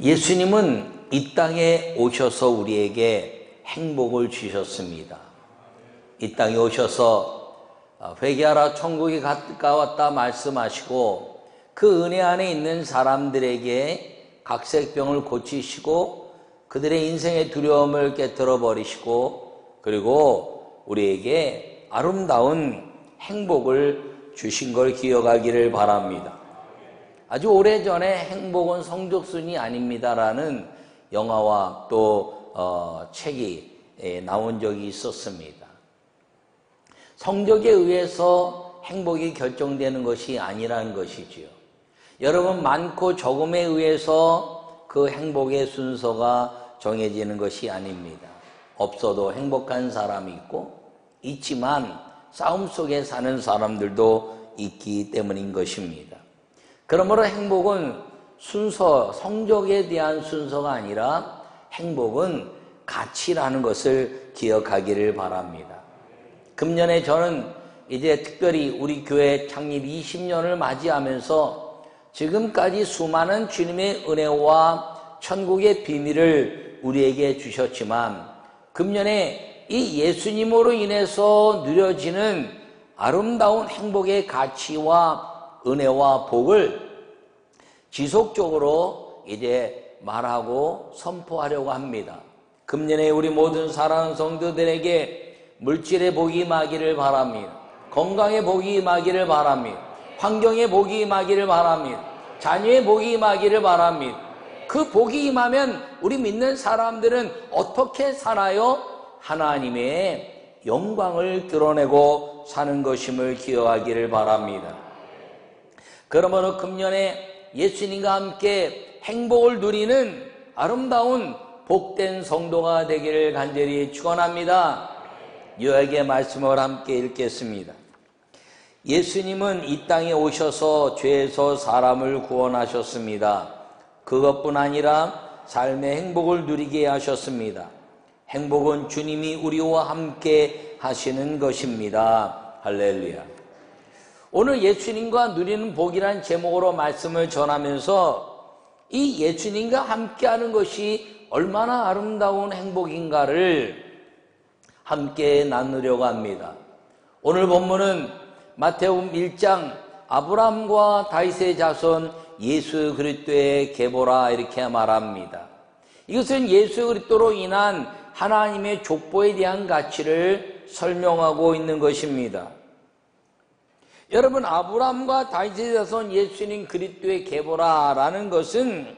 예수님은 이 땅에 오셔서 우리에게 행복을 주셨습니다. 이 땅에 오셔서 회개하라 천국이 가까웠다 말씀하시고 그 은혜 안에 있는 사람들에게 각색병을 고치시고 그들의 인생의 두려움을 깨뜨려 버리시고 그리고 우리에게 아름다운 행복을 주신 걸 기억하기를 바랍니다. 아주 오래전에 행복은 성적순이 아닙니다라는 영화와 또 책이 나온 적이 있었습니다. 성적에 의해서 행복이 결정되는 것이 아니라는 것이지요. 여러분, 많고 적음에 의해서 그 행복의 순서가 정해지는 것이 아닙니다. 없어도 행복한 사람이 있고 있지만 싸움 속에 사는 사람들도 있기 때문인 것입니다. 그러므로 행복은 순서, 성적에 대한 순서가 아니라 행복은 가치라는 것을 기억하기를 바랍니다. 금년에 저는 이제 특별히 우리 교회 창립 20년을 맞이하면서 지금까지 수많은 주님의 은혜와 천국의 비밀을 우리에게 주셨지만 금년에 이 예수님으로 인해서 누려지는 아름다운 행복의 가치와 은혜와 복을 지속적으로 이제 말하고 선포하려고 합니다. 금년에 우리 모든 사랑하는 성도들에게 물질의 복이 임하기를 바랍니다. 건강의 복이 임하기를 바랍니다. 환경의 복이 임하기를 바랍니다. 자녀의 복이 임하기를 바랍니다. 그 복이 임하면 우리 믿는 사람들은 어떻게 살아요? 하나님의 영광을 드러내고 사는 것임을 기억하기를 바랍니다. 그러므로 금년에 예수님과 함께 행복을 누리는 아름다운 복된 성도가 되기를 간절히 축원합니다. 요약의 말씀을 함께 읽겠습니다. 예수님은 이 땅에 오셔서 죄에서 사람을 구원하셨습니다. 그것뿐 아니라 삶의 행복을 누리게 하셨습니다. 행복은 주님이 우리와 함께 하시는 것입니다. 할렐루야. 오늘 예수님과 누리는 복이라는 제목으로 말씀을 전하면서 이 예수님과 함께하는 것이 얼마나 아름다운 행복인가를 함께 나누려고 합니다. 오늘 본문은 마태복음 1장 아브라함과 다윗의 자손 예수 그리스도의 계보라 이렇게 말합니다. 이것은 예수 그리스도로 인한 하나님의 족보에 대한 가치를 설명하고 있는 것입니다. 여러분, 아브라함과 다윗의 자손 예수님 그리스도의 계보라라는 것은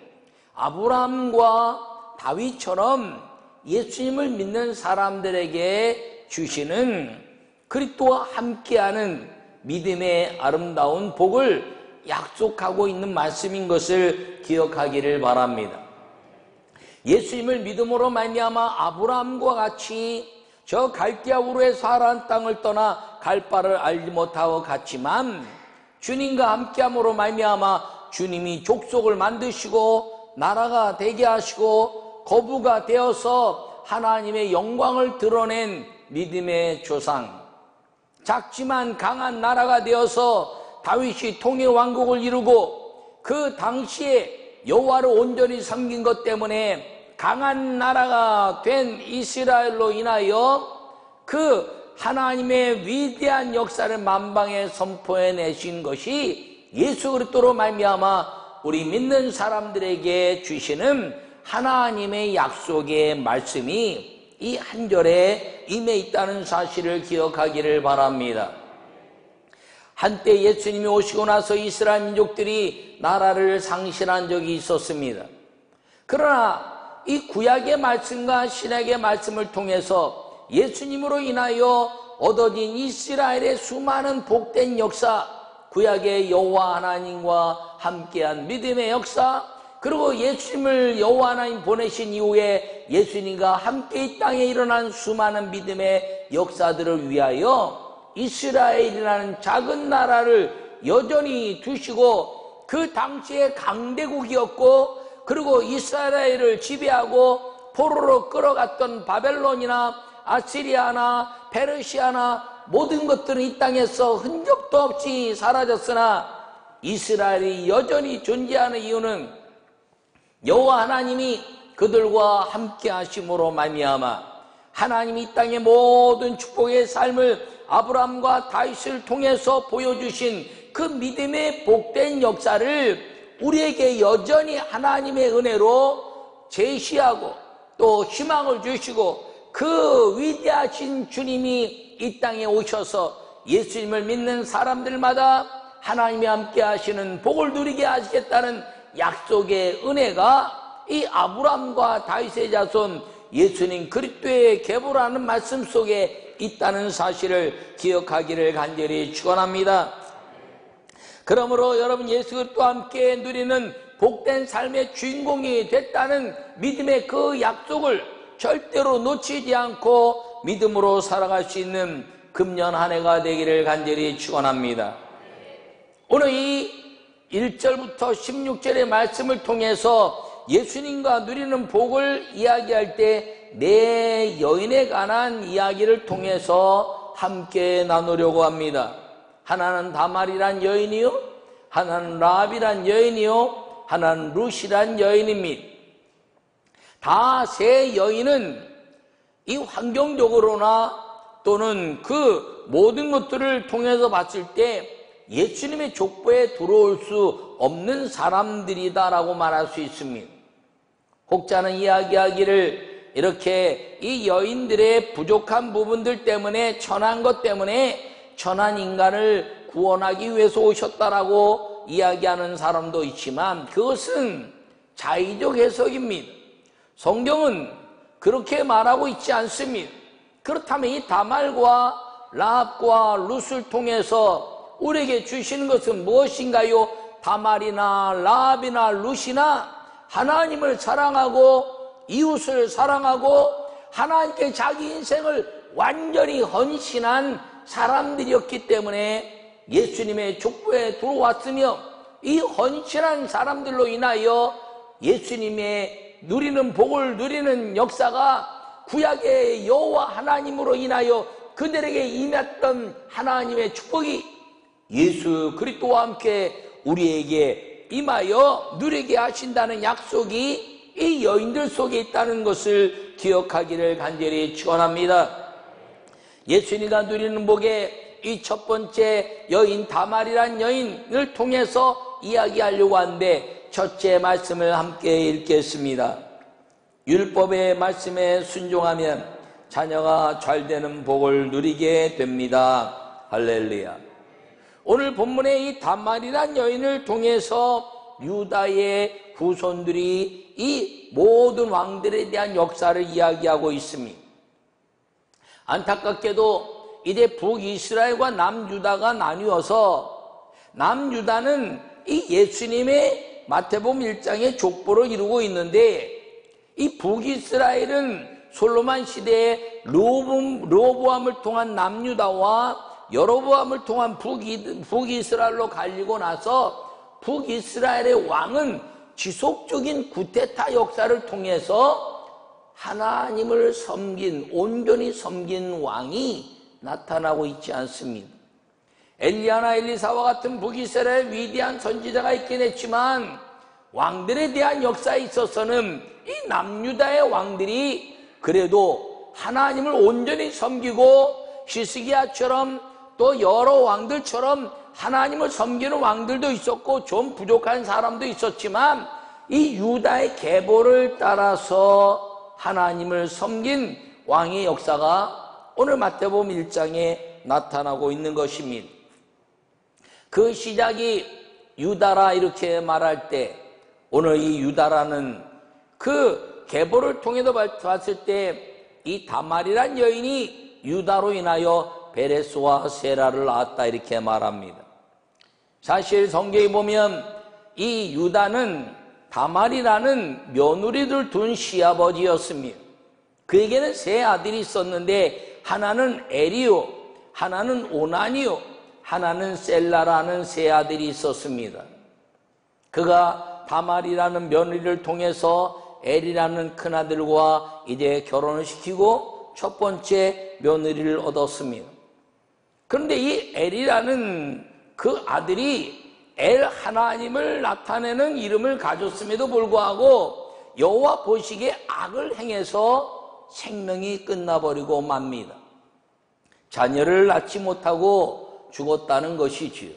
아브라함과 다윗처럼 예수님을 믿는 사람들에게 주시는 그리스도와 함께하는 믿음의 아름다운 복을 약속하고 있는 말씀인 것을 기억하기를 바랍니다. 예수님을 믿음으로 말미암아 아브라함과 같이 저 갈대아 우르에서 하란 땅을 떠나 갈 바를 알지 못하고 갔지만 주님과 함께함으로 말미암아 주님이 족속을 만드시고 나라가 되게 하시고 거부가 되어서 하나님의 영광을 드러낸 믿음의 조상, 작지만 강한 나라가 되어서 다윗이 통일 왕국을 이루고 그 당시에 여호와를 온전히 섬긴 것 때문에 강한 나라가 된 이스라엘로 인하여 그 하나님의 위대한 역사를 만방에 선포해내신 것이 예수 그리스도로 말미암아 우리 믿는 사람들에게 주시는 하나님의 약속의 말씀이 이 한 절에 임해 있다는 사실을 기억하기를 바랍니다. 한때 예수님이 오시고 나서 이스라엘 민족들이 나라를 상실한 적이 있었습니다. 그러나 이 구약의 말씀과 신약의 말씀을 통해서 예수님으로 인하여 얻어진 이스라엘의 수많은 복된 역사, 구약의 여호와 하나님과 함께한 믿음의 역사, 그리고 예수님을 여호와 하나님 보내신 이후에 예수님과 함께 이 땅에 일어난 수많은 믿음의 역사들을 위하여 이스라엘이라는 작은 나라를 여전히 두시고 그 당시에 강대국이었고 그리고 이스라엘을 지배하고 포로로 끌어갔던 바벨론이나 아시리아나 페르시아나 모든 것들은 이 땅에서 흔적도 없이 사라졌으나 이스라엘이 여전히 존재하는 이유는 여호와 하나님이 그들과 함께 하심으로 말미암아 하나님이 이 땅의 모든 축복의 삶을 아브라함과 다윗을 통해서 보여주신 그 믿음의 복된 역사를 우리에게 여전히 하나님의 은혜로 제시하고 또 희망을 주시고 그 위대하신 주님이 이 땅에 오셔서 예수님을 믿는 사람들마다 하나님이 함께 하시는 복을 누리게 하시겠다는 약속의 은혜가 이 아브라함과 다윗의 자손 예수님 그리스도의 계보라는 말씀 속에 있다는 사실을 기억하기를 간절히 축원합니다. 그러므로 여러분 예수 그리스도와 함께 누리는 복된 삶의 주인공이 됐다는 믿음의 그 약속을 절대로 놓치지 않고 믿음으로 살아갈 수 있는 금년 한 해가 되기를 간절히 축원합니다. 오늘 이 1절부터 16절의 말씀을 통해서 예수님과 누리는 복을 이야기할 때 네 여인에 관한 이야기를 통해서 함께 나누려고 합니다. 하나는 다말이란 여인이요, 하나는 라합이란 여인이요, 하나는 룻이란 여인입니다. 다 세 여인은 이 환경적으로나 또는 그 모든 것들을 통해서 봤을 때 예수님의 족보에 들어올 수 없는 사람들이다라고 말할 수 있습니다. 혹자는 이야기하기를 이렇게 이 여인들의 부족한 부분들 때문에 천한 것 때문에 천한 인간을 구원하기 위해서 오셨다라고 이야기하는 사람도 있지만 그것은 자의적 해석입니다. 성경은 그렇게 말하고 있지 않습니다. 그렇다면 이 다말과 라합과 룻을 통해서 우리에게 주시는 것은 무엇인가요? 다말이나 라합이나 룻이나 하나님을 사랑하고 이웃을 사랑하고 하나님께 자기 인생을 완전히 헌신한 사람들이었기 때문에 예수님의 족보에 들어왔으며 이 헌신한 사람들로 인하여 예수님의 누리는 복을 누리는 역사가 구약의 여호와 하나님으로 인하여 그들에게 임했던 하나님의 축복이 예수 그리스도와 함께 우리에게 임하여 누리게 하신다는 약속이 이 여인들 속에 있다는 것을 기억하기를 간절히 축원합니다. 예수님과 누리는 복의 이 첫 번째 여인 다말이란 여인을 통해서 이야기하려고 하는데 첫째 말씀을 함께 읽겠습니다. 율법의 말씀에 순종하면 자녀가 잘되는 복을 누리게 됩니다. 할렐루야. 오늘 본문의 이 다말이란 여인을 통해서 유다의 후손들이 이 모든 왕들에 대한 역사를 이야기하고 있습니다. 안타깝게도 이제 북이스라엘과 남유다가 나뉘어서 남유다는 이 예수님의 마태복음 1장의 족보를 이루고 있는데 이 북이스라엘은 솔로몬 시대에 르호보암을 통한 남유다와 여로보암을 통한 북이스라엘로 갈리고 나서 북이스라엘의 왕은 지속적인 구테타 역사를 통해서 하나님을 온전히 섬긴 왕이 나타나고 있지 않습니다. 엘리야나 엘리사와 같은 북이스라엘 위대한 선지자가 있긴 했지만 왕들에 대한 역사에 있어서는 이 남유다의 왕들이 그래도 하나님을 온전히 섬기고 히스기야처럼 또 여러 왕들처럼 하나님을 섬기는 왕들도 있었고 좀 부족한 사람도 있었지만 이 유다의 계보를 따라서 하나님을 섬긴 왕의 역사가 오늘 마태복음 1장에 나타나고 있는 것입니다. 그 시작이 유다라 이렇게 말할 때 오늘 이 유다라는 그 계보를 통해서 봤을 때 이 다말이란 여인이 유다로 인하여 베레스와 세라를 낳았다 이렇게 말합니다. 사실 성경에 보면 이 유다는 다말이라는 며느리를 둔 시아버지였습니다. 그에게는 세 아들이 있었는데 하나는 에리요, 하나는 오나니요, 하나는 셀라라는 세 아들이 있었습니다. 그가 다말이라는 며느리를 통해서 엘이라는 큰아들과 이제 결혼을 시키고 첫 번째 며느리를 얻었습니다. 그런데 이 엘이라는 그 아들이 엘 하나님을 나타내는 이름을 가졌음에도 불구하고 여호와 보시기에 악을 행해서 생명이 끝나버리고 맙니다. 자녀를 낳지 못하고 죽었다는 것이지요.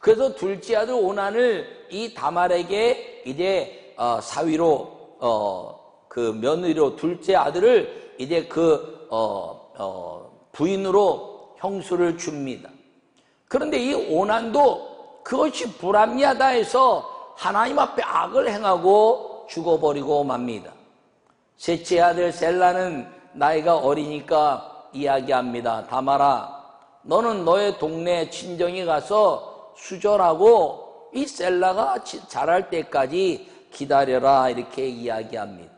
그래서 둘째 아들 오난을 이 다말에게 이제 사위로 그 며느리로 둘째 아들을 이제 부인으로 형수를 줍니다. 그런데 이 오난도 그것이 불합리하다 해서 하나님 앞에 악을 행하고 죽어버리고 맙니다. 셋째 아들 셀라는 나이가 어리니까 이야기합니다. 다말아, 너는 너의 동네 친정에 가서 수절하고 이 셀라가 자랄 때까지 기다려라, 이렇게 이야기합니다.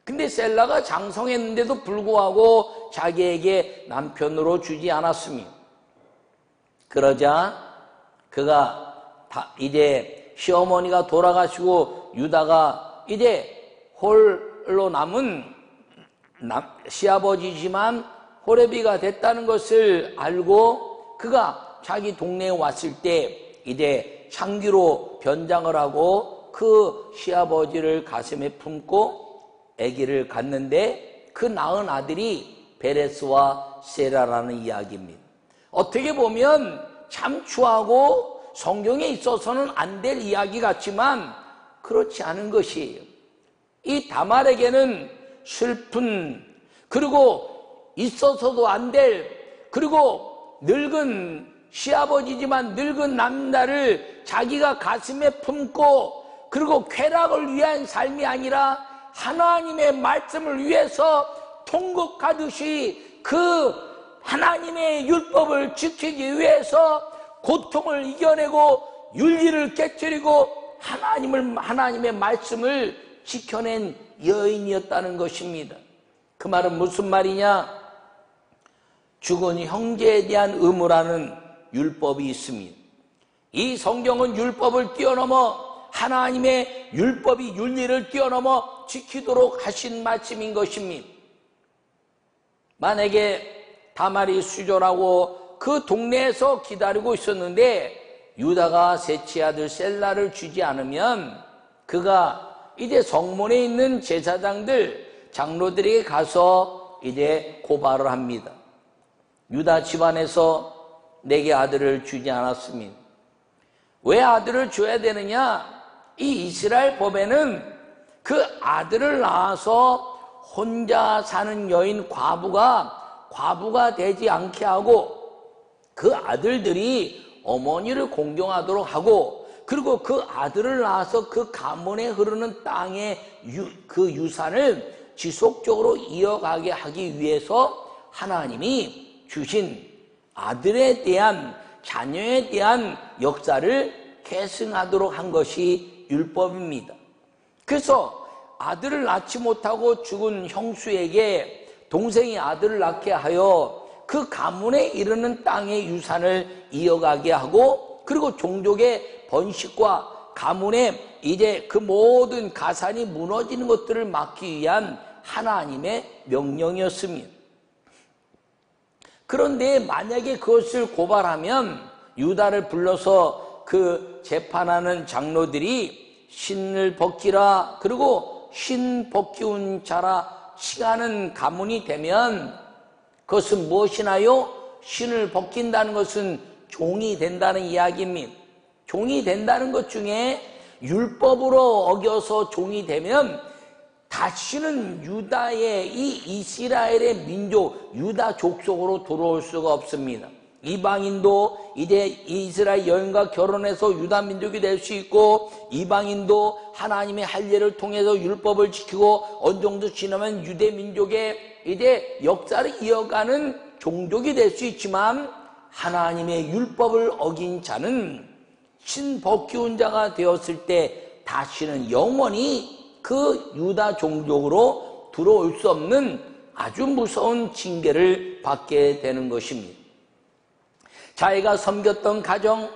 근데 셀라가 장성했는데도 불구하고 자기에게 남편으로 주지 않았습니다. 그러자 그가 이제 시어머니가 돌아가시고 유다가 이제 홀로 남은 시아버지지만 호레비가 됐다는 것을 알고 그가 자기 동네에 왔을 때 이제 창기로 변장을 하고 그 시아버지를 가슴에 품고 아기를 갖는데 그 낳은 아들이 베레스와 세라라는 이야기입니다. 어떻게 보면 참 추하고 성경에 있어서는 안 될 이야기 같지만 그렇지 않은 것이에요. 이 다말에게는 슬픈, 그리고 있어서도 안 될, 그리고 늙은 시아버지지만 늙은 남자를 자기가 가슴에 품고 그리고 쾌락을 위한 삶이 아니라 하나님의 말씀을 위해서 통곡하듯이 그 하나님의 율법을 지키기 위해서 고통을 이겨내고 윤리를 깨뜨리고 하나님의 말씀을 지켜낸 여인이었다는 것입니다. 그 말은 무슨 말이냐? 죽은 형제에 대한 의무라는 율법이 있습니다. 이 성경은 율법을 뛰어넘어 하나님의 율법이 윤리를 뛰어넘어 지키도록 하신 말씀인 것입니다. 만약에 다말이 수절하고 그 동네에서 기다리고 있었는데 유다가 셋째 아들 셀라를 주지 않으면 그가 이제 성문에 있는 제사장들, 장로들에게 가서 이제 고발을 합니다. 유다 집안에서 내게 아들을 주지 않았습니다. 왜 아들을 줘야 되느냐? 이 이스라엘 법에는 그 아들을 낳아서 혼자 사는 여인 과부가 되지 않게 하고 그 아들들이 어머니를 공경하도록 하고 그리고 그 아들을 낳아서 그 가문에 흐르는 땅의 그 유산을 지속적으로 이어가게 하기 위해서 하나님이 주신 아들에 대한 자녀에 대한 역사를 계승하도록 한 것이 율법입니다. 그래서 아들을 낳지 못하고 죽은 형수에게 동생이 아들을 낳게 하여 그 가문에 이르는 땅의 유산을 이어가게 하고 그리고 종족의 번식과 가문의 이제 그 모든 가산이 무너지는 것들을 막기 위한 하나님의 명령이었습니다. 그런데 만약에 그것을 고발하면 유다를 불러서 그 재판하는 장로들이 신을 벗기라, 그리고 신 벗기운 자라 칭하는 가문이 되면 그것은 무엇이나요? 신을 벗긴다는 것은 종이 된다는 이야기입니다. 종이 된다는 것 중에 율법으로 어겨서 종이 되면 다시는 유다의 이 이스라엘의 민족, 유다 족속으로 들어올 수가 없습니다. 이방인도 이제 이스라엘 여인과 결혼해서 유다 민족이 될 수 있고, 이방인도 하나님의 할례를 통해서 율법을 지키고 어느 정도 지나면 유대 민족의 이제 역사를 이어가는 종족이 될 수 있지만, 하나님의 율법을 어긴 자는 신복기운 자가 되었을 때 다시는 영원히 그 유다 종족으로 들어올 수 없는 아주 무서운 징계를 받게 되는 것입니다. 자기가 섬겼던 가정,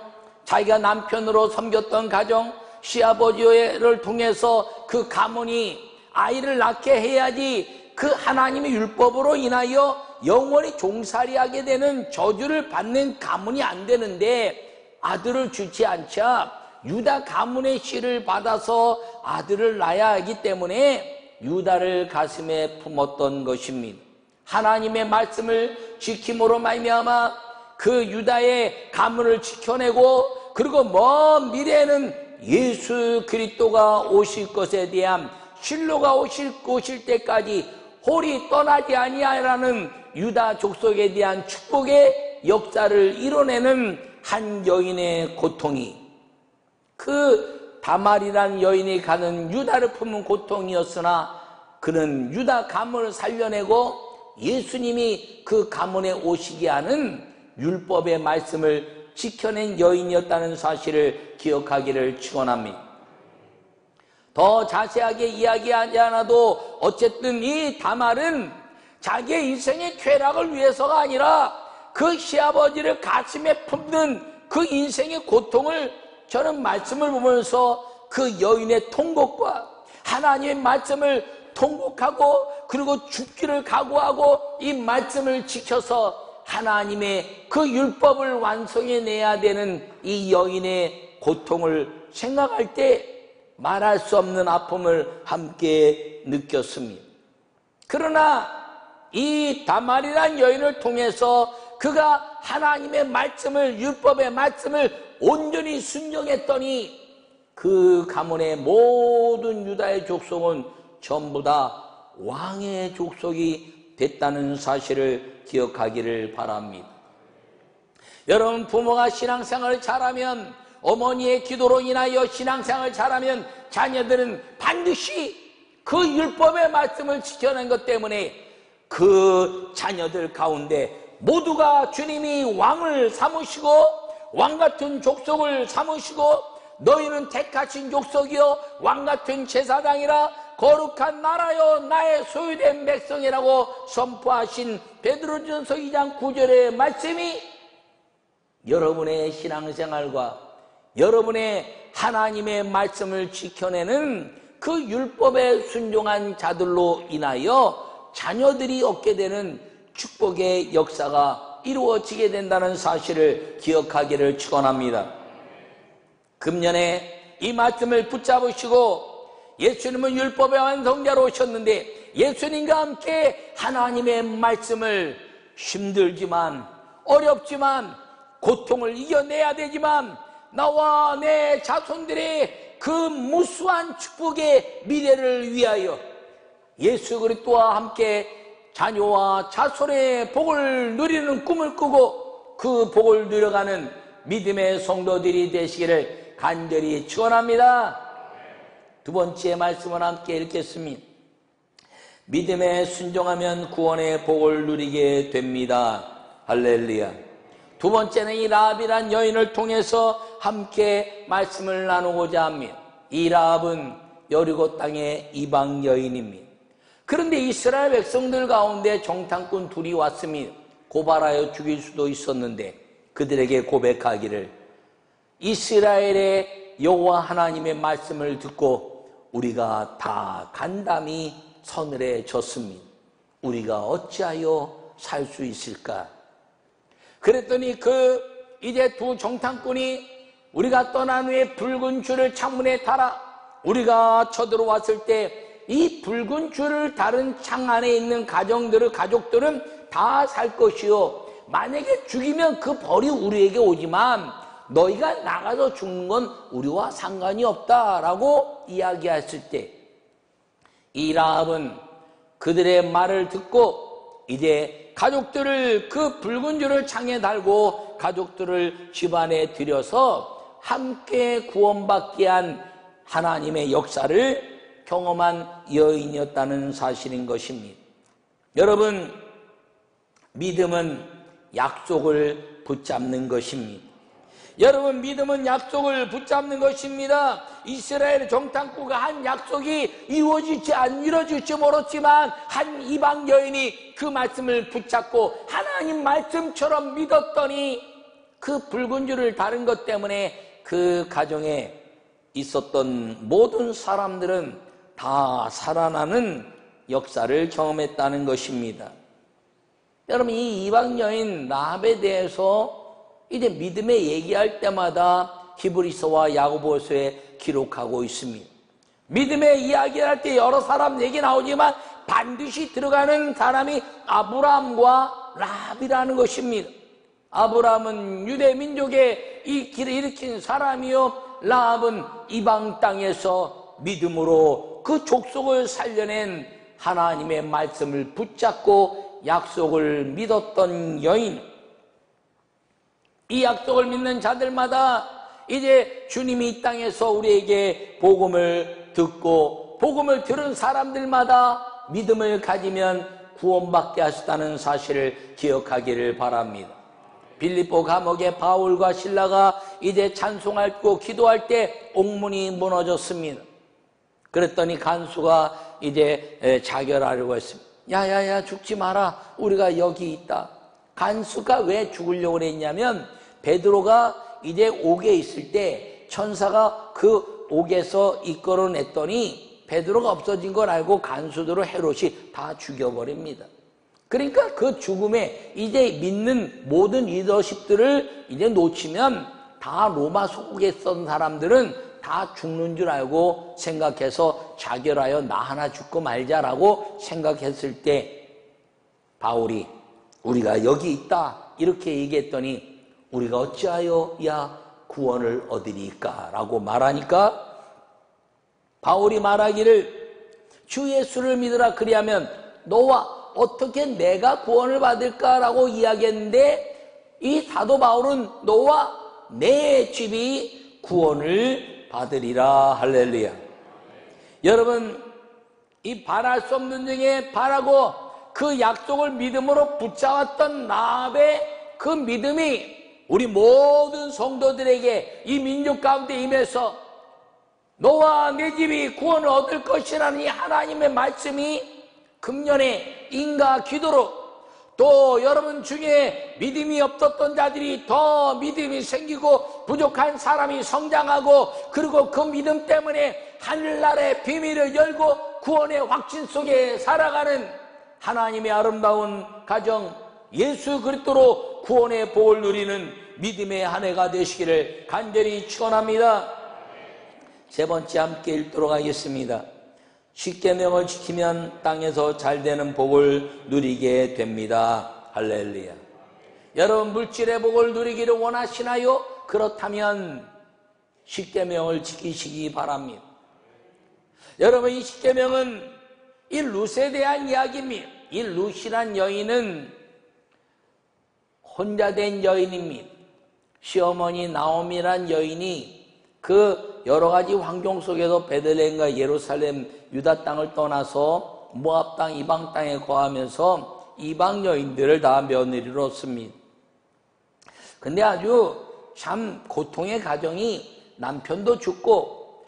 자기가 남편으로 섬겼던 가정, 시아버지를 통해서 그 가문이 아이를 낳게 해야지 그 하나님의 율법으로 인하여 영원히 종살이하게 되는 저주를 받는 가문이 안 되는데, 아들을 주지 않자 유다 가문의 씨를 받아서 아들을 낳아야 하기 때문에 유다를 가슴에 품었던 것입니다. 하나님의 말씀을 지킴으로 말미암아 그 유다의 가문을 지켜내고, 그리고 먼 미래에는 예수 그리스도가 오실 것에 대한, 실로가 오실 때까지 홀이 떠나지 아니하라는 유다 족속에 대한 축복의 역사를 이뤄내는 한 여인의 고통이, 그 다말이란 여인이 가는 유다를 품은 고통이었으나 그는 유다 가문을 살려내고 예수님이 그 가문에 오시게 하는 율법의 말씀을 지켜낸 여인이었다는 사실을 기억하기를 축원합니다. 더 자세하게 이야기하지 않아도 어쨌든 이 다말은 자기의 인생의 쾌락을 위해서가 아니라 그 시아버지를 가슴에 품는 그 인생의 고통을, 저는 말씀을 보면서 그 여인의 통곡과 하나님의 말씀을 통곡하고, 그리고 죽기를 각오하고 이 말씀을 지켜서 하나님의 그 율법을 완성해내야 되는 이 여인의 고통을 생각할 때 말할 수 없는 아픔을 함께 느꼈습니다. 그러나 이 다말이란 여인을 통해서 그가 하나님의 말씀을, 율법의 말씀을 온전히 순종했더니 그 가문의 모든 유다의 족속은 전부 다 왕의 족속이 됐다는 사실을 기억하기를 바랍니다. 여러분, 부모가 신앙생활을 잘하면, 어머니의 기도로 인하여 신앙생활을 잘하면 자녀들은 반드시 그 율법의 말씀을 지켜낸 것 때문에 그 자녀들 가운데 모두가 주님이 왕을 삼으시고 왕같은 족속을 삼으시고 너희는 택하신 족속이요 왕같은 제사장이라 거룩한 나라요 나의 소유된 백성이라고 선포하신 베드로전서 2장 9절의 말씀이 여러분의 신앙생활과 여러분의 하나님의 말씀을 지켜내는 그 율법에 순종한 자들로 인하여 자녀들이 얻게 되는 축복의 역사가 이루어지게 된다는 사실을 기억하기를 축원합니다. 금년에 이 말씀을 붙잡으시고 예수님은 율법의 완성자로 오셨는데 예수님과 함께 하나님의 말씀을 힘들지만 어렵지만 고통을 이겨내야 되지만 나와 내 자손들의 그 무수한 축복의 미래를 위하여 예수 그리스도와 함께 자녀와 자손의 복을 누리는 꿈을 꾸고 그 복을 누려가는 믿음의 성도들이 되시기를 간절히 축원합니다. 두 번째 말씀을 함께 읽겠습니다. 믿음에 순종하면 구원의 복을 누리게 됩니다. 할렐루야. 두 번째는 이 라합이란 여인을 통해서 함께 말씀을 나누고자 합니다. 이 라합은 여리고 땅의 이방 여인입니다. 그런데 이스라엘 백성들 가운데 정탐꾼 둘이 왔습니다. 고발하여 죽일 수도 있었는데 그들에게 고백하기를 이스라엘의 여호와 하나님의 말씀을 듣고 우리가 다 간담이 서늘해 졌습니다. 우리가 어찌하여 살 수 있을까? 그랬더니 이제 두 정탐꾼이 우리가 떠난 후에 붉은 줄을 창문에 달아 우리가 쳐들어왔을 때 이 붉은 줄을 다른 창 안에 있는 가족들은 다 살 것이요 만약에 죽이면 그 벌이 우리에게 오지만 너희가 나가서 죽는 건 우리와 상관이 없다라고 이야기했을 때 이 라합은 그들의 말을 듣고 이제 가족들을 그 붉은 줄을 창에 달고 가족들을 집안에 들여서 함께 구원받게 한 하나님의 역사를 경험한 여인이었다는 사실인 것입니다. 여러분, 믿음은 약속을 붙잡는 것입니다. 여러분, 믿음은 약속을 붙잡는 것입니다. 이스라엘 정탐꾼과 한 약속이 이루어질지 모르지만 한 이방 여인이 그 말씀을 붙잡고 하나님 말씀처럼 믿었더니 그 붉은 줄을 다른 것 때문에 그 가정에 있었던 모든 사람들은 다 살아나는 역사를 경험했다는 것입니다. 여러분, 이 이방 여인 라합에 대해서 이제 믿음의 얘기할 때마다 히브리서와 야고보서에 기록하고 있습니다. 믿음의 이야기를 할 때 여러 사람 얘기 나오지만 반드시 들어가는 사람이 아브라함과 랍이라는 것입니다. 아브라함은 유대 민족의 이 길을 일으킨 사람이요, 랍은 이방 땅에서 믿음으로 그 족속을 살려낸 하나님의 말씀을 붙잡고 약속을 믿었던 여인. 이 약속을 믿는 자들마다 이제 주님이 이 땅에서 우리에게 복음을 듣고 복음을 들은 사람들마다 믿음을 가지면 구원받게 하셨다는 사실을 기억하기를 바랍니다. 빌립보 감옥에 바울과 실라가 이제 찬송하고 기도할 때 옥문이 무너졌습니다. 그랬더니 간수가 이제 자결하려고 했습니다. 야야야, 죽지 마라, 우리가 여기 있다. 간수가 왜 죽으려고 했냐면 베드로가 이제 옥에 있을 때 천사가 그 옥에서 이끌어냈더니 베드로가 없어진 걸 알고 간수들을 헤롯이 다 죽여버립니다. 그러니까 그 죽음에 이제 믿는 모든 리더십들을 이제 놓치면 다 로마 속국에 있던 사람들은 다 죽는 줄 알고 생각해서 자결하여 나 하나 죽고 말자라고 생각했을 때 바울이 우리가 여기 있다 이렇게 얘기했더니 우리가 어찌하여 야 구원을 얻으리까 라고 말하니까 바울이 말하기를 주 예수를 믿으라, 그리하면 너와 어떻게 내가 구원을 받을까 라고 이야기했는데 이 사도 바울은 너와 내 집이 구원을 받으리라. 할렐루야. 여러분, 이 바랄 수 없는 중에 바라고 그 약속을 믿음으로 붙잡았던 라합의 그 믿음이 우리 모든 성도들에게 이 민족 가운데 임해서 너와 내 집이 구원을 얻을 것이라는 이 하나님의 말씀이 금년에 인가 기도로 또 여러분 중에 믿음이 없었던 자들이 더 믿음이 생기고 부족한 사람이 성장하고 그리고 그 믿음 때문에 하늘나라의 비밀을 열고 구원의 확신 속에 살아가는 하나님의 아름다운 가정 예수 그리스도로 구원의 복을 누리는 믿음의 한 해가 되시기를 간절히 축원합니다. 세 번째 함께 읽도록 하겠습니다. 십계명을 지키면 땅에서 잘 되는 복을 누리게 됩니다. 할렐루야. 여러분, 물질의 복을 누리기를 원하시나요? 그렇다면 십계명을 지키시기 바랍니다. 여러분, 이 십계명은 이 룻에 대한 이야기입니다. 이 룻이란 여인은 혼자 된 여인입니다. 시어머니 나오미란 여인이 그 여러 가지 환경 속에서 베들레헴과 예루살렘 유다 땅을 떠나서 모압 땅 이방 땅에 거하면서 이방 여인들을 다 며느리로 씁니다. 근데 아주 참 고통의 가정이 남편도 죽고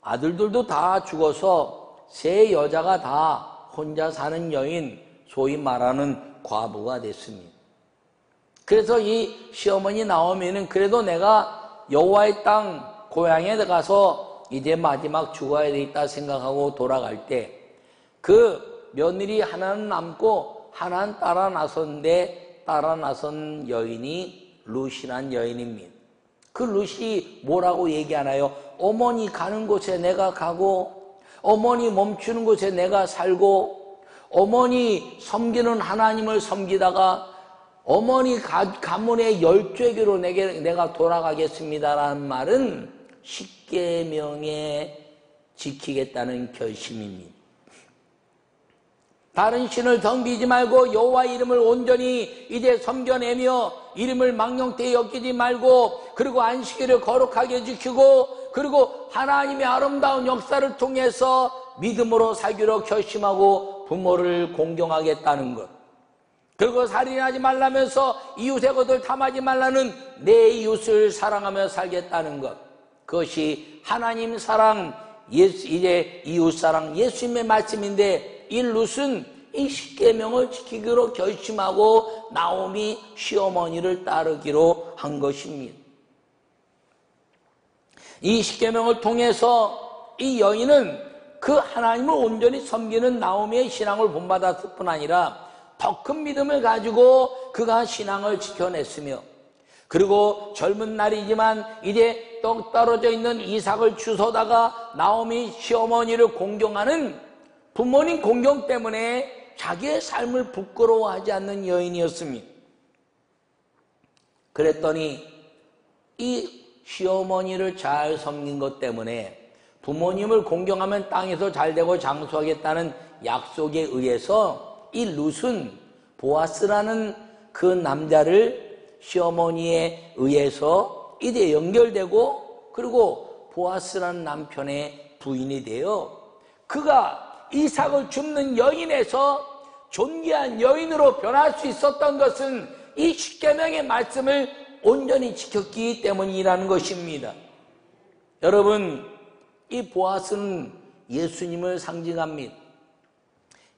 아들들도 다 죽어서 세 여자가 다 혼자 사는 여인, 소위 말하는 과부가 됐습니다. 그래서 이 시어머니 나오미는 그래도 내가 여호와의 땅 고향에 가서 이제 마지막 죽어야 되겠다 생각하고 돌아갈 때 그 며느리 하나는 남고 하나는 따라 나섰는데 따라 나선 여인이 룻이란 여인입니다. 그 룻이 뭐라고 얘기하나요? 어머니 가는 곳에 내가 가고 어머니 멈추는 곳에 내가 살고 어머니 섬기는 하나님을 섬기다가 어머니 가문의 열죄기로 내가 돌아가겠습니다라는 말은 십계명에 지키겠다는 결심입니다. 다른 신을 섬기지 말고 여호와 이름을 온전히 이제 섬겨내며 이름을 망령되이 여기지 말고 그리고 안식일을 거룩하게 지키고 그리고 하나님의 아름다운 역사를 통해서 믿음으로 살기로 결심하고 부모를 공경하겠다는 것. 그리고 살인하지 말라면서 이웃의 것을 탐하지 말라는 내 이웃을 사랑하며 살겠다는 것. 그것이 하나님 사랑, 이제 이웃 사랑, 예수님의 말씀인데 이 룻은 이 십계명을 지키기로 결심하고 나오미 시어머니를 따르기로 한 것입니다. 이 십계명을 통해서 이 여인은 그 하나님을 온전히 섬기는 나오미의 신앙을 본받았을 뿐 아니라 더 큰 믿음을 가지고 그가 신앙을 지켜냈으며 그리고 젊은 날이지만 이제 떡 떨어져 있는 이삭을 주워다가 나오미 시어머니를 공경하는 부모님 공경 때문에 자기의 삶을 부끄러워하지 않는 여인이었습니다. 그랬더니 이 시어머니를 잘 섬긴 것 때문에 부모님을 공경하면 땅에서 잘되고 장수하겠다는 약속에 의해서 이 룻은 보아스라는 그 남자를 시어머니에 의해서 이제 연결되고, 그리고 보아스라는 남편의 부인이 되어 그가 이삭을 줍는 여인에서 존귀한 여인으로 변할 수 있었던 것은 이 십계명의 말씀을 온전히 지켰기 때문이라는 것입니다. 여러분, 이 보아스는 예수님을 상징합니다.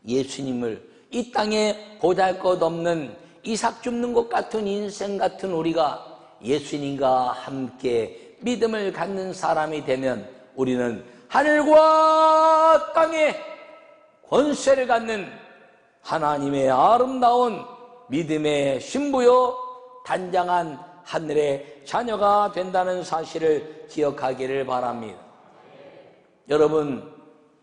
예수님을, 이 땅에 보잘것없는 이삭 줍는 것 같은 인생 같은 우리가 예수님과 함께 믿음을 갖는 사람이 되면 우리는 하늘과 땅에 권세를 갖는 하나님의 아름다운 믿음의 신부요 단장한 하늘의 자녀가 된다는 사실을 기억하기를 바랍니다. 여러분,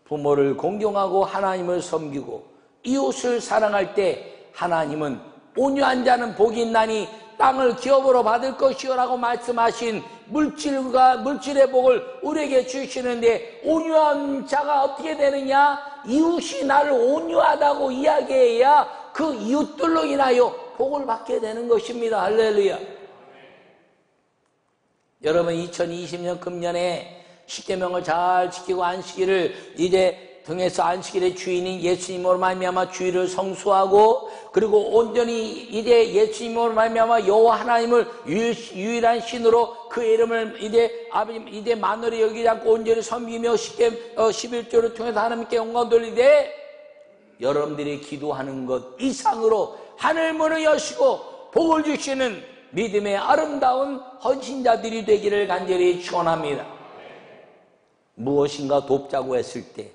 부모를 공경하고 하나님을 섬기고 이웃을 사랑할 때 하나님은 온유한 자는 복이 있나니 땅을 기업으로 받을 것이요라고 말씀하신 물질의 복을 우리에게 주시는데, 온유한 자가 어떻게 되느냐? 이웃이 나를 온유하다고 이야기해야 그 이웃들로 인하여 복을 받게 되는 것입니다. 할렐루야. 여러분, 2020년 금년에 십계명을 잘 지키고 안식일을 이제 등에서 안식일의 주인인 예수님으로 말미암아 주일을 성수하고, 그리고 온전히 이제 예수님으로 말미암아 여호와 하나님을 유일한 신으로 그 이름을 이제 아버지 이제 만월에 여기지 않고 온전히 섬기며 11조를 통해서 하나님께 영광 돌리되, 여러분들이 기도하는 것 이상으로 하늘 문을 여시고 복을 주시는 믿음의 아름다운 헌신자들이 되기를 간절히 축원합니다. 무엇인가 돕자고 했을 때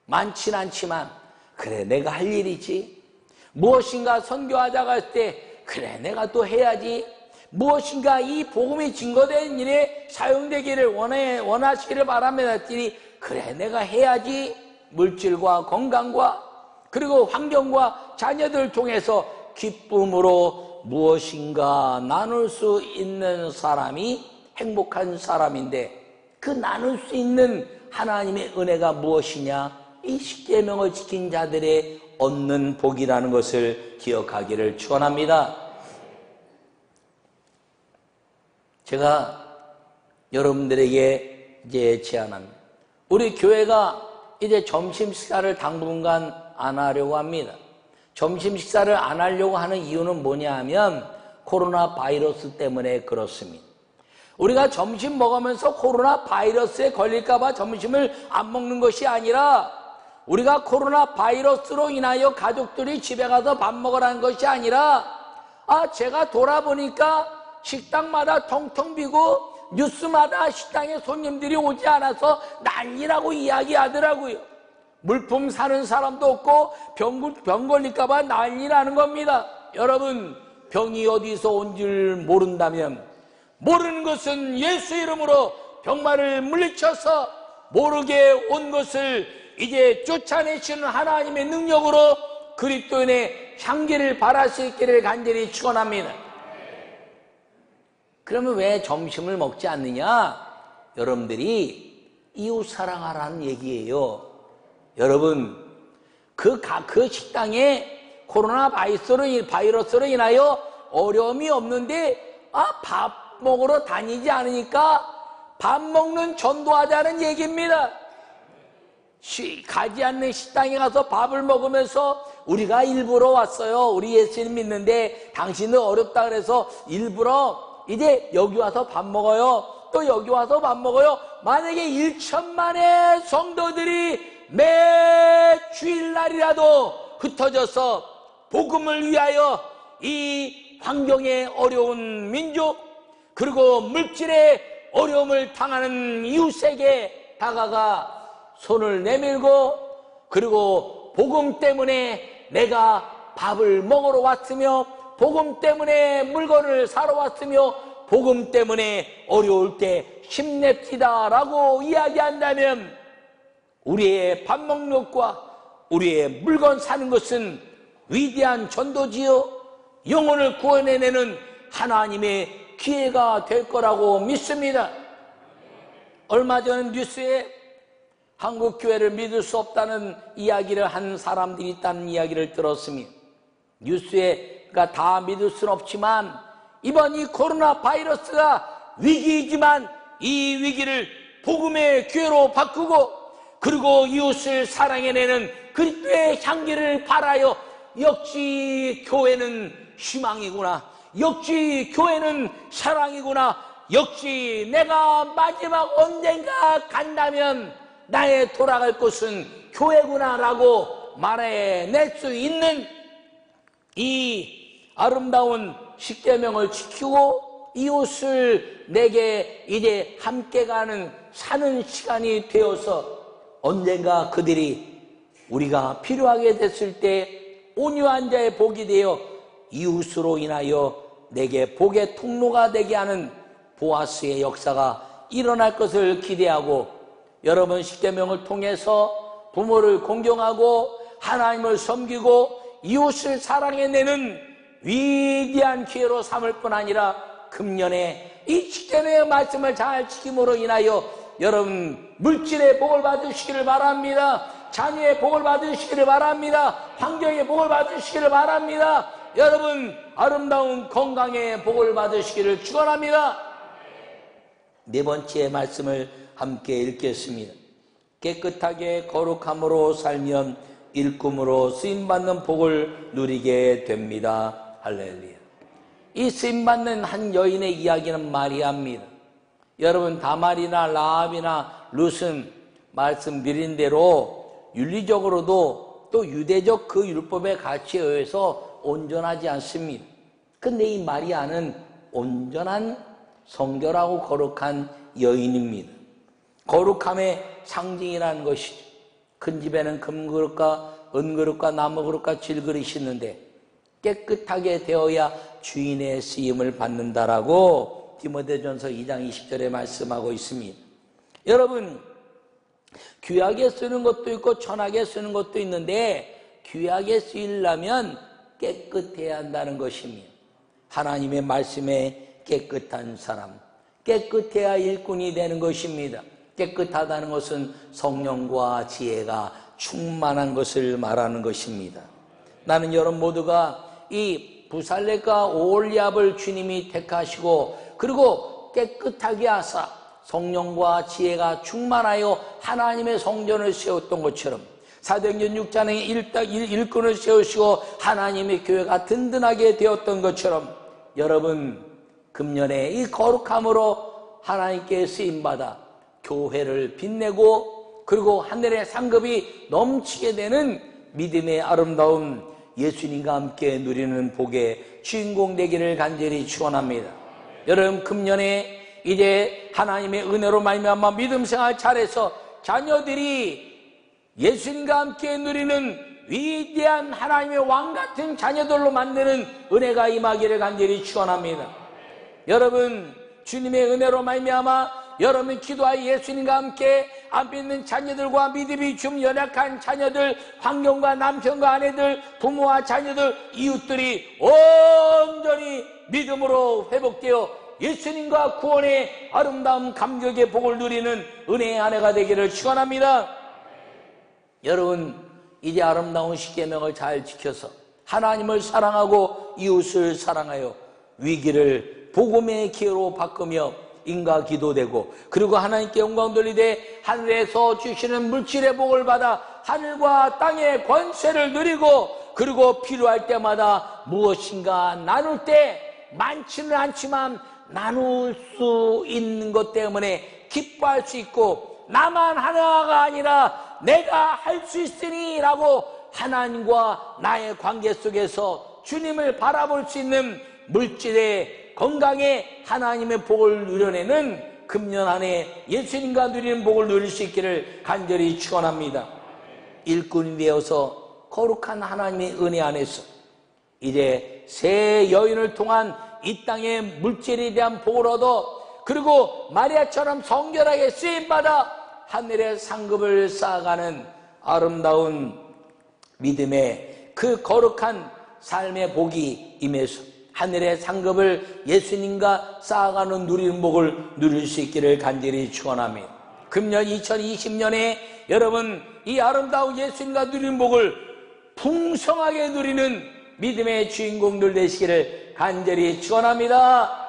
많진 않지만 그래 내가 할 일이지, 무엇인가 선교하자고 할 때 그래 내가 또 해야지, 무엇인가 이 복음이 증거된 일에 사용되기를 원하시기를 바랍니다 했더니 그래 내가 해야지, 물질과 건강과 그리고 환경과 자녀들을 통해서 기쁨으로 무엇인가 나눌 수 있는 사람이 행복한 사람인데, 그 나눌 수 있는 하나님의 은혜가 무엇이냐? 이 십계명을 지킨 자들의 얻는 복이라는 것을 기억하기를 축원합니다. 제가 여러분들에게 이제 제안합니다. 우리 교회가 이제 점심 식사를 당분간 안 하려고 합니다. 점심 식사를 안 하려고 하는 이유는 뭐냐 하면 코로나 바이러스 때문에 그렇습니다. 우리가 점심 먹으면서 코로나 바이러스에 걸릴까봐 점심을 안 먹는 것이 아니라, 우리가 코로나 바이러스로 인하여 가족들이 집에 가서 밥 먹으라는 것이 아니라, 제가 돌아보니까 식당마다 텅텅 비고 뉴스마다 식당에 손님들이 오지 않아서 난리라고 이야기하더라고요. 물품 사는 사람도 없고 병 걸릴까봐 난리라는 겁니다. 여러분, 병이 어디서 온 줄 모른다면, 모르는 것은 예수 이름으로 병마를 물리쳐서 모르게 온 것을 이제 쫓아내시는 하나님의 능력으로 그리스도인의 향기를 발할 수 있기를 간절히 축원합니다. 그러면 왜 점심을 먹지 않느냐? 여러분들이 이웃 사랑하라는 얘기예요. 여러분, 그 식당에 코로나 바이러스로 인하여 어려움이 없는데 밥 먹으러 다니지 않으니까 밥 먹는 전도하자는 얘기입니다. 가지 않는 식당에 가서 밥을 먹으면서 우리가 일부러 왔어요. 우리 예수님 믿는데 당신은 어렵다 그래서 일부러 이제 여기 와서 밥 먹어요. 또 여기 와서 밥 먹어요. 만약에 1천만의 성도들이 매 주일날이라도 흩어져서 복음을 위하여 이 환경에 어려운 민족, 그리고 물질의 어려움을 당하는 이웃에게 다가가 손을 내밀고, 그리고 복음 때문에 내가 밥을 먹으러 왔으며 복음 때문에 물건을 사러 왔으며 복음 때문에 어려울 때 힘냅시다 라고 이야기한다면 우리의 밥 먹는 것과 우리의 물건 사는 것은 위대한 전도지요 영혼을 구원해내는 하나님의 기회가 될 거라고 믿습니다. 얼마 전 뉴스에 한국 교회를 믿을 수 없다는 이야기를 한 사람들이 있다는 이야기를 들었습니다. 뉴스에 다 믿을 수는 없지만 이번 이 코로나 바이러스가 위기이지만 이 위기를 복음의 기회로 바꾸고 그리고 이웃을 사랑해내는 그리스도의 향기를 발하여 역시 교회는 희망이구나, 역시 교회는 사랑이구나, 역시 내가 마지막 언젠가 간다면 나의 돌아갈 곳은 교회구나 라고 말해낼 수 있는 이 아름다운 십계명을 지키고 이웃을 내게 이제 함께 가는 사는 시간이 되어서 언젠가 그들이 우리가 필요하게 됐을 때 온유한 자의 복이 되어 이웃으로 인하여 내게 복의 통로가 되게 하는 보아스의 역사가 일어날 것을 기대하고 여러분 십계명을 통해서 부모를 공경하고 하나님을 섬기고 이웃을 사랑해내는 위대한 기회로 삼을 뿐 아니라 금년에 이 십계명의 말씀을 잘 지킴으로 인하여 여러분 물질의 복을 받으시기를 바랍니다. 자녀의 복을 받으시기를 바랍니다. 환경의 복을 받으시기를 바랍니다. 여러분 아름다운 건강의 복을 받으시기를 축원합니다. 네 번째 말씀을 함께 읽겠습니다. 깨끗하게 거룩함으로 살면 일꿈으로 쓰임받는 복을 누리게 됩니다. 할렐루야. 이 쓰임받는 한 여인의 이야기는 마리아입니다. 여러분 다말이나 라합이나 룻은 말씀드린 대로 윤리적으로도 또 유대적 그 율법의 가치에 의해서 온전하지 않습니다. 근데 이 마리아는 온전한 성결하고 거룩한 여인입니다. 거룩함의 상징이라는 것이죠. 큰 집에는 금그릇과 은그릇과 나무그릇과 질그릇이 있는데 깨끗하게 되어야 주인의 쓰임을 받는다라고 디모데전서 2장 20절에 말씀하고 있습니다. 여러분 귀하게 쓰는 것도 있고 천하게 쓰는 것도 있는데 귀하게 쓰이려면 깨끗해야 한다는 것입니다. 하나님의 말씀에 깨끗한 사람, 깨끗해야 일꾼이 되는 것입니다. 깨끗하다는 것은 성령과 지혜가 충만한 것을 말하는 것입니다. 나는 여러분 모두가 이 부살렙과 오홀리압을 주님이 택하시고 그리고 깨끗하게 하사 성령과 지혜가 충만하여 하나님의 성전을 세웠던 것처럼 사도행전 6장에 일꾼을 세우시고 하나님의 교회가 든든하게 되었던 것처럼 여러분 금년에 이 거룩함으로 하나님께 쓰임받아 교회를 빛내고 그리고 하늘의 상급이 넘치게 되는 믿음의 아름다운 예수님과 함께 누리는 복의 주인공 되기를 간절히 축원합니다. 여러분 금년에 이제 하나님의 은혜로 말미암아 믿음 생활 잘해서 자녀들이 예수님과 함께 누리는 위대한 하나님의 왕 같은 자녀들로 만드는 은혜가 임하기를 간절히 축원합니다. 여러분 주님의 은혜로 말미암아 여러분 기도하여 예수님과 함께 안 믿는 자녀들과 믿음이 좀 연약한 자녀들, 환경과 남편과 아내들, 부모와 자녀들, 이웃들이 온전히 믿음으로 회복되어 예수님과 구원의 아름다운 감격의 복을 누리는 은혜의 아내가 되기를 축원합니다. 여러분 이제 아름다운 십계명을 잘 지켜서 하나님을 사랑하고 이웃을 사랑하여 위기를 복음의 기회로 바꾸며 인과 기도되고 그리고 하나님께 영광 돌리되 하늘에서 주시는 물질의 복을 받아 하늘과 땅의 권세를 누리고 그리고 필요할 때마다 무엇인가 나눌 때 많지는 않지만 나눌 수 있는 것 때문에 기뻐할 수 있고 나만 하나가 아니라 내가 할 수 있으니 라고 하나님과 나의 관계 속에서 주님을 바라볼 수 있는 물질의 건강에 하나님의 복을 누려내는 금년 안에 예수님과 누리는 복을 누릴 수 있기를 간절히 축원합니다. 일꾼이 되어서 거룩한 하나님의 은혜 안에서 이제 새 여인을 통한 이 땅의 물질에 대한 복을 얻어 그리고 마리아처럼 성결하게 쓰임받아 하늘의 상급을 쌓아가는 아름다운 믿음의 그 거룩한 삶의 복이 임해서 하늘의 상급을 예수님과 쌓아가는 누리는 복을 누릴 수 있기를 간절히 축원합니다. 금년 2020년에 여러분 이 아름다운 예수님과 누리는 복을 풍성하게 누리는 믿음의 주인공들 되시기를 간절히 축원합니다.